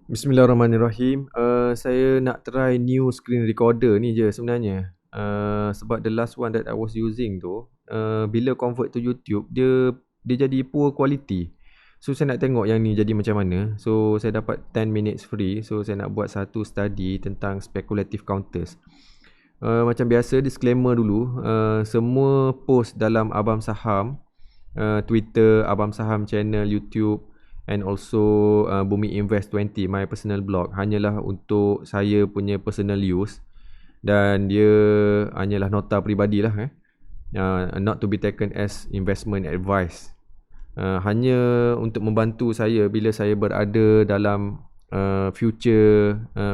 Bismillahirrahmanirrahim. Saya nak try new screen recorder ni je sebenarnya. Sebab the last one that I was using tu, bila convert to YouTube, dia jadi poor quality. So saya nak tengok yang ni jadi macam mana. So saya dapat 10 minutes free. So saya nak buat satu study tentang speculative counters. Macam biasa, disclaimer dulu. Semua post dalam Abang Saham, Twitter, Abang Saham channel, YouTube, and also Bumi Invest 20, my personal blog, hanyalah untuk saya punya personal use dan dia hanyalah nota peribadi lah, not to be taken as investment advice. Hanya untuk membantu saya bila saya berada dalam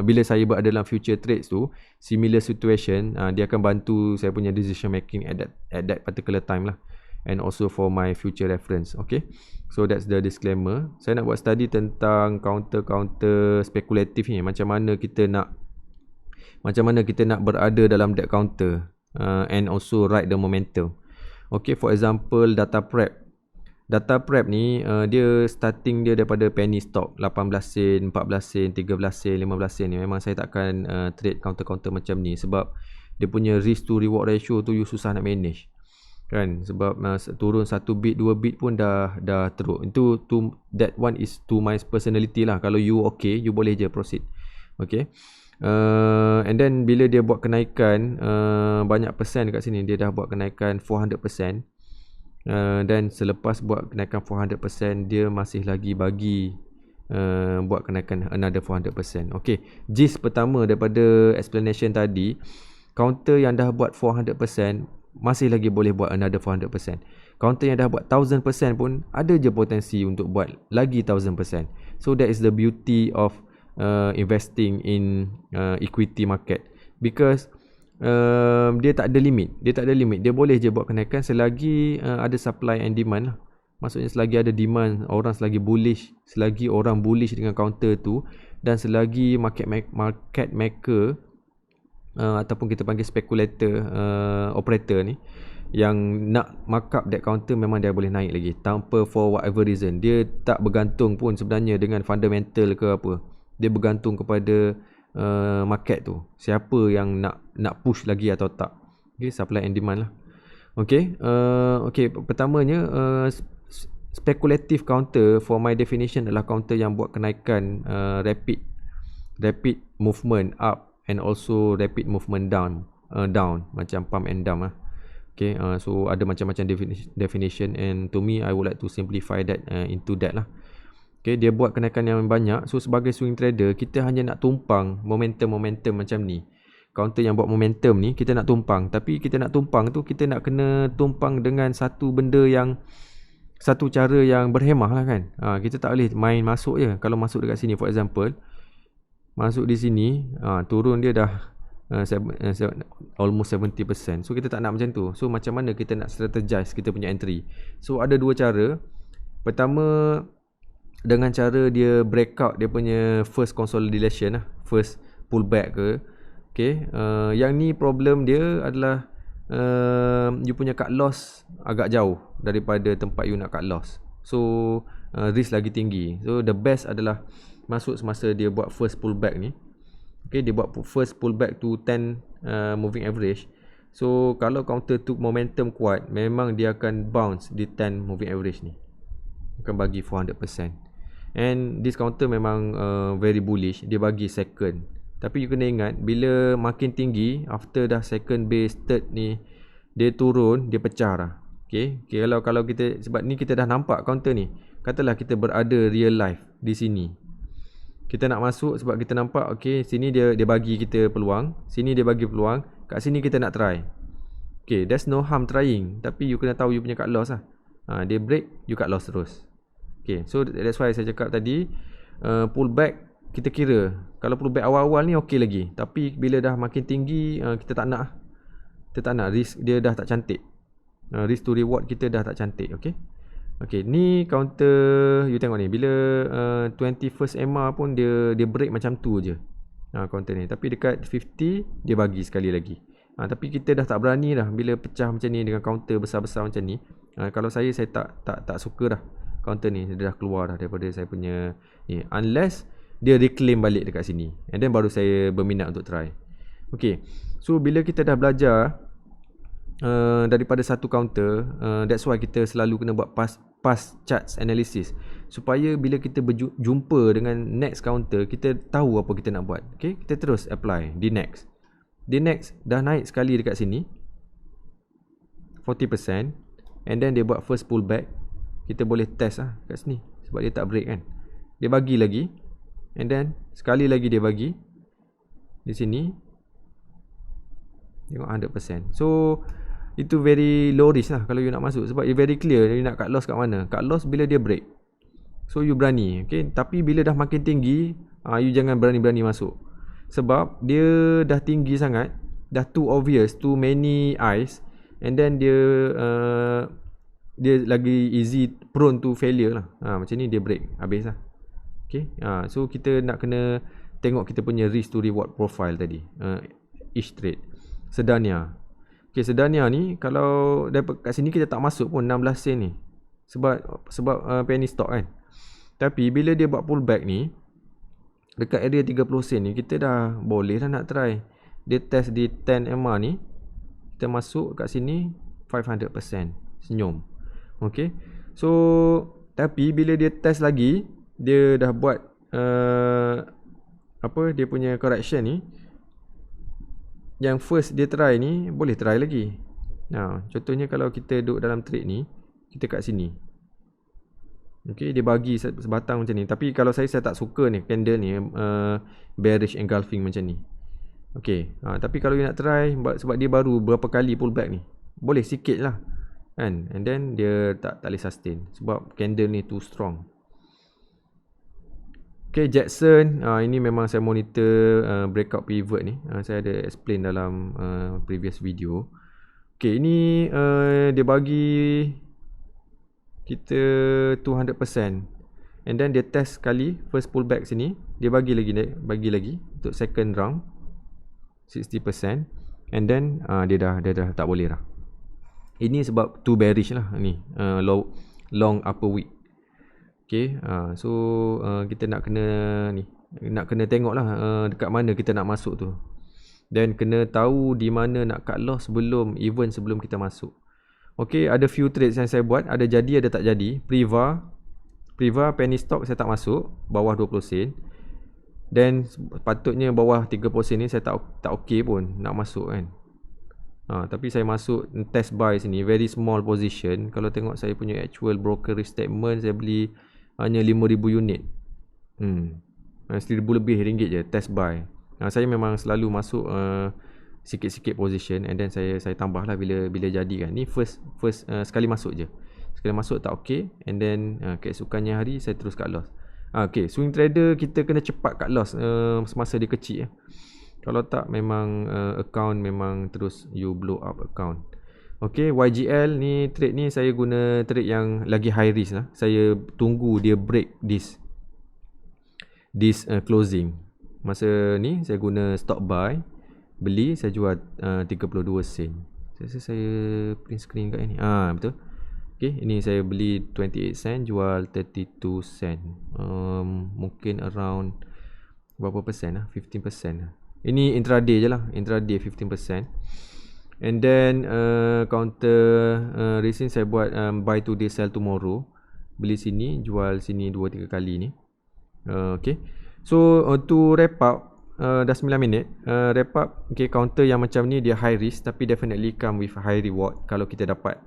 bila saya berada dalam future trades tu, similar situation, dia akan bantu saya punya decision making at that particular time lah, and also for my future reference. Okay, so that's the disclaimer. Saya nak buat study tentang counter spekulatif ni, macam mana kita nak berada dalam that counter, and also ride the momentum. Okay, for example, data prep ni, dia starting dia daripada penny stock 18 sen, 14 sen, 13 sen, 15 sen ni. Memang saya takkan trade counter macam ni sebab dia punya risk to reward ratio tu you susah nak manage kan, sebab turun 1 bit 2 bit pun dah teruk. Itu that one is to my personality lah. Kalau you okay, you boleh je proceed. Okay, and then bila dia buat kenaikan banyak persen dekat sini, dia dah buat kenaikan 400%, dan selepas buat kenaikan 400%, dia masih lagi bagi buat kenaikan another 400%. Okay, gist pertama daripada explanation tadi, counter yang dah buat 400% masih lagi boleh buat another 400%. Counter yang dah buat 1000% pun ada je potensi untuk buat lagi 1000%. So that is the beauty of investing in equity market, because dia tak ada limit. Dia boleh je buat kenaikan selagi ada supply and demand lah. Maksudnya selagi ada demand, orang selagi bullish, selagi orang bullish dengan counter tu, dan selagi market maker ataupun kita panggil speculator, operator ni yang nak markup that counter, memang dia boleh naik lagi tanpa for whatever reason. Dia tak bergantung pun sebenarnya dengan fundamental ke apa. Dia bergantung kepada market tu, siapa yang nak push lagi atau tak. Okay, supply and demand lah. Okay, pertamanya, speculative counter for my definition adalah counter yang buat kenaikan rapid movement up and also rapid movement down, macam pump and dump lah. Okay, so ada macam-macam definition, and to me I would like to simplify that into that lah. Okay, dia buat kenaikan yang banyak. So sebagai swing trader, kita hanya nak tumpang momentum macam ni. Counter yang buat momentum ni kita nak tumpang, tapi kita nak tumpang tu, kita nak kena tumpang dengan satu cara yang berhemah lah kan. Kita tak boleh main masuk je. Kalau masuk dekat sini, for example, masuk di sini, turun dia dah almost 70%. So kita tak nak macam tu. So macam mana kita nak strategize kita punya entry? So ada dua cara. Pertama, dengan cara dia breakout dia punya first consolidation lah, first pullback ke. Okay, yang ni problem dia adalah you punya cut loss agak jauh daripada tempat you nak cut loss. So risk lagi tinggi. So the best adalah masuk semasa dia buat first pullback ni. Okay, dia buat first pullback to 10 moving average. So kalau counter tu momentum kuat, memang dia akan bounce di 10 moving average ni, akan bagi 400%. And this counter memang very bullish. Dia bagi second. Tapi you kena ingat, bila makin tinggi, after dah second base, third ni, dia turun, dia pecah dah. Okay, kalau kita, sebab ni kita dah nampak counter ni. Katalah kita berada real life di sini, kita nak masuk sebab kita nampak, okay, sini dia bagi kita peluang, sini dia bagi peluang, kat sini kita nak try. Okay, there's no harm trying, tapi you kena tahu you punya cut loss lah. Dia break, you cut loss terus. Okay, so that's why saya cakap tadi, pullback kita kira. Kalau pullback awal-awal ni okay lagi, tapi bila dah makin tinggi, kita tak nak. Kita tak nak, risk dia dah tak cantik. Risk to reward kita dah tak cantik. Okay, okay, ni counter, you tengok ni, bila 21st MA pun dia break macam tu je, counter ni. Tapi dekat 50 dia bagi sekali lagi. Tapi kita dah tak berani dah bila pecah macam ni dengan counter besar-besar macam ni. Kalau saya tak suka dah counter ni. Dia dah keluar dah daripada saya punya ni. Unless dia reclaim balik dekat sini. And then baru saya berminat untuk try. Okay, so bila kita dah belajar daripada satu counter, that's why kita selalu kena buat past charts analysis, supaya bila kita berjumpa dengan next counter, kita tahu apa kita nak buat. Okay, kita terus apply di next. Di next dah naik sekali dekat sini 40%, and then dia buat first pullback. Kita boleh test lah kat sini sebab dia tak break kan. Dia bagi lagi, and then sekali lagi dia bagi di sini, tengok 100%. So itu very low risk lah kalau you nak masuk, sebab you very clear you nak cut loss kat mana. Cut loss bila dia break, so you berani. Okay, tapi bila dah makin tinggi, you jangan berani-berani masuk, sebab dia dah tinggi sangat, dah too obvious, too many eyes, and then dia lagi easy, prone to failure lah. Macam ni dia break, habis lah. Okay, so kita nak kena tengok kita punya risk to reward profile tadi, each trade. Sedania. Okay, Sedania ni kalau dapat kat sini kita tak masuk pun 16 sen ni, sebab penny stock kan. Tapi bila dia buat pullback ni dekat area 30 sen ni, kita dah boleh dah nak try. Dia test di 10 MA ni, kita masuk kat sini 500%, senyum. Okay, so tapi bila dia test lagi, dia dah buat dia punya correction ni, yang first dia try ni boleh try lagi. Contohnya kalau kita duduk dalam trade ni, kita kat sini, okay, dia bagi sebatang macam ni. Tapi kalau saya tak suka ni candle ni, bearish engulfing macam ni. Okay, tapi kalau you nak try, sebab dia baru berapa kali pullback ni, boleh sikit lah kan. And then dia tak boleh sustain sebab candle ni too strong. Okay, Jackson, ini memang saya monitor breakout pivot ni. Saya ada explain dalam previous video. Okay, ini dia bagi kita 200%, and then dia test sekali first pullback sini, dia bagi lagi untuk second round 60%, and then dia dah tak boleh dah. Ini sebab too bearish lah ni, long upper wick. Okay, so kita nak kena tengok lah dekat mana kita nak masuk tu, dan kena tahu di mana nak cut loss sebelum kita masuk. Okay, ada few trades yang saya buat, ada jadi ada tak jadi. Priva penny stock saya tak masuk, bawah 20 sen. Dan patutnya bawah 30 sen ni saya tak okey pun nak masuk kan. Tapi saya masuk test buy sini, very small position. Kalau tengok saya punya actual brokerage statement, saya beli hanya 5,000 unit. 1,000 lebih ringgit je test buy. Saya memang selalu masuk sikit-sikit position, and then saya tambah lah bila jadi kan. Ni first sekali masuk je. Sekali masuk tak okey, and then keesokannya hari saya terus cut loss. Okay, swing trader kita kena cepat cut loss semasa dia kecil. Kalau tak memang account memang terus you blow up account. Okay, YGL ni trade ni saya guna trade yang lagi high risk lah. Saya tunggu dia break this closing. Masa ni saya guna stop buy, beli, saya jual 32 sen. Saya print screen kat ni. Betul. Okay, ini saya beli 28 sen, jual 32 sen. Mungkin around berapa persen lah? 15% lah. Ini intraday je lah, intraday 15%. And then counter recent saya buat buy today sell tomorrow, beli sini jual sini 2-3 kali ni. Okay, so to wrap up, dah 9 minit. Wrap up, okay, counter yang macam ni dia high risk tapi definitely come with high reward kalau kita dapat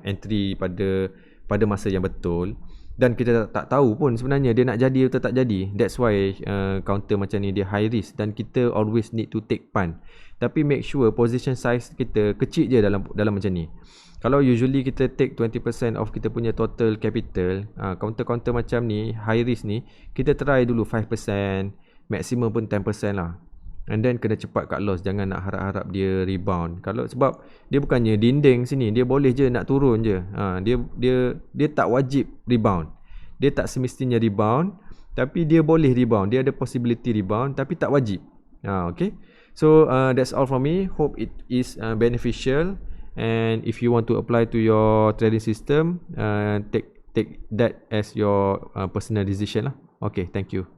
entry pada masa yang betul. Dan kita tak tahu pun sebenarnya dia nak jadi atau tak jadi. That's why counter macam ni dia high risk, dan kita always need to take punt. Tapi make sure position size kita kecil je dalam macam ni. Kalau usually kita take 20% of kita punya total capital, counter macam ni high risk ni, kita try dulu 5%, maksimum pun 10% lah. And then kena cepat cut loss, jangan nak harap-harap dia rebound. Kalau sebab dia bukannya dinding sini, dia boleh je nak turun je. Dia tak wajib rebound. Dia tak semestinya rebound, tapi dia boleh rebound. Dia ada possibility rebound tapi tak wajib. Okay. So that's all from me. Hope it is beneficial, and if you want to apply to your trading system, take that as your personal decision lah. Okay, thank you.